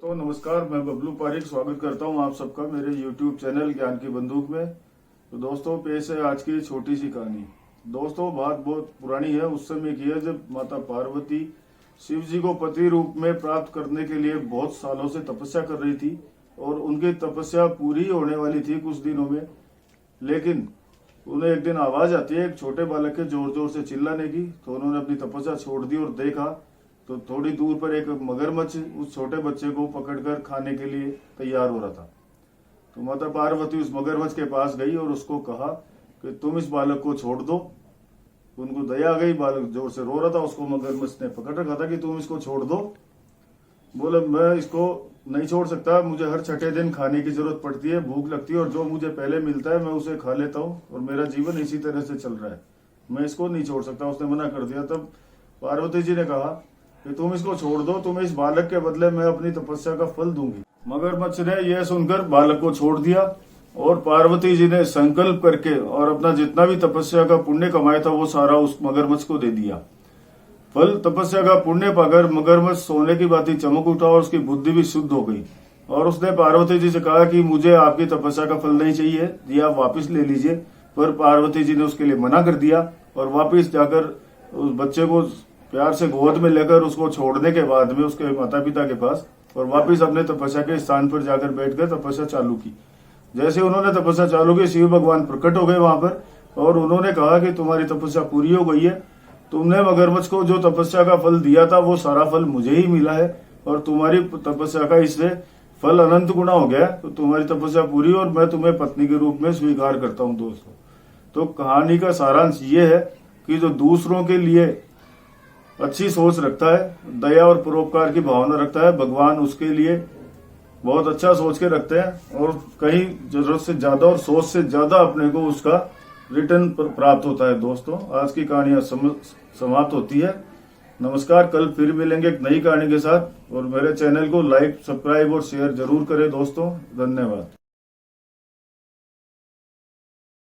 तो नमस्कार, मैं बबलू पारिक स्वागत करता हूं आप सबका मेरे YouTube चैनल ज्ञान की बंदूक में। तो दोस्तों, पेश है आज की छोटी सी कहानी। दोस्तों, बात बहुत पुरानी है। उस समय की है जब माता पार्वती शिव जी को पति रूप में प्राप्त करने के लिए बहुत सालों से तपस्या कर रही थी और उनकी तपस्या पूरी होने वाली थी कुछ दिनों में। लेकिन उन्हें एक दिन आवाज आती है एक छोटे बालक के जोर जोर से चिल्लाने की। तो उन्होंने अपनी तपस्या छोड़ दी और देखा तो थोड़ी दूर पर एक मगरमच्छ उस छोटे बच्चे को पकड़कर खाने के लिए तैयार हो रहा था। तो माता पार्वती उस मगरमच्छ के पास गई और उसको कहा कि तुम इस बालक को छोड़ दो। उनको दया आ गई, बालक जोर से रो रहा था, उसको मगरमच्छ ने पकड़ रखा था कि तुम इसको छोड़ दो। बोले मैं इसको नहीं छोड़ सकता, मुझे हर छठे दिन खाने की जरूरत पड़ती है, भूख लगती है और जो मुझे पहले मिलता है मैं उसे खा लेता हूँ और मेरा जीवन इसी तरह से चल रहा है, मैं इसको नहीं छोड़ सकता। उसने मना कर दिया। तब पार्वती जी ने कहा कि तुम इसको छोड़ दो, तुम्हें इस बालक के बदले मैं अपनी तपस्या का फल दूंगी। मगरमच्छ ने यह सुनकर बालक को छोड़ दिया और पार्वती जी ने संकल्प करके और अपना जितना भी तपस्या का पुण्य कमाया था वो सारा उस मगरमच्छ को दे दिया। फल तपस्या का पुण्य पाकर मगरमच्छ सोने की भांति चमक उठा और उसकी बुद्धि भी शुद्ध हो गई। और उसने पार्वती जी से कहा कि मुझे आपकी तपस्या का फल नहीं चाहिए, ये आप वापिस ले लीजिए। पर पार्वती जी ने उसके लिए मना कर दिया और वापिस जाकर उस बच्चे को प्यार से गोद में लेकर उसको छोड़ने के बाद में उसके माता पिता के पास और वापिस अपने तपस्या के स्थान पर जाकर बैठकर तपस्या चालू की। जैसे उन्होंने तपस्या चालू की, शिव भगवान प्रकट हो गए वहां पर और उन्होंने कहा कि तुम्हारी तपस्या पूरी हो गई है, तुमने मगरमच्छ को जो तपस्या का फल दिया था वो सारा फल मुझे ही मिला है और तुम्हारी तपस्या का इससे फल अनंत गुना हो गया। तो तुम्हारी तपस्या पूरी और मैं तुम्हें पत्नी के रूप में स्वीकार करता हूँ। दोस्तों, तो कहानी का सारांश ये है कि जो दूसरों के लिए अच्छी सोच रखता है, दया और परोपकार की भावना रखता है, भगवान उसके लिए बहुत अच्छा सोच के रखते हैं और कहीं जरूरत से ज्यादा और सोच से ज्यादा अपने को उसका रिटर्न प्राप्त होता है। दोस्तों, आज की कहानियां समाप्त होती है। नमस्कार, कल फिर मिलेंगे एक नई कहानी के साथ और मेरे चैनल को लाइक, सब्सक्राइब और शेयर जरूर करें। दोस्तों, धन्यवाद।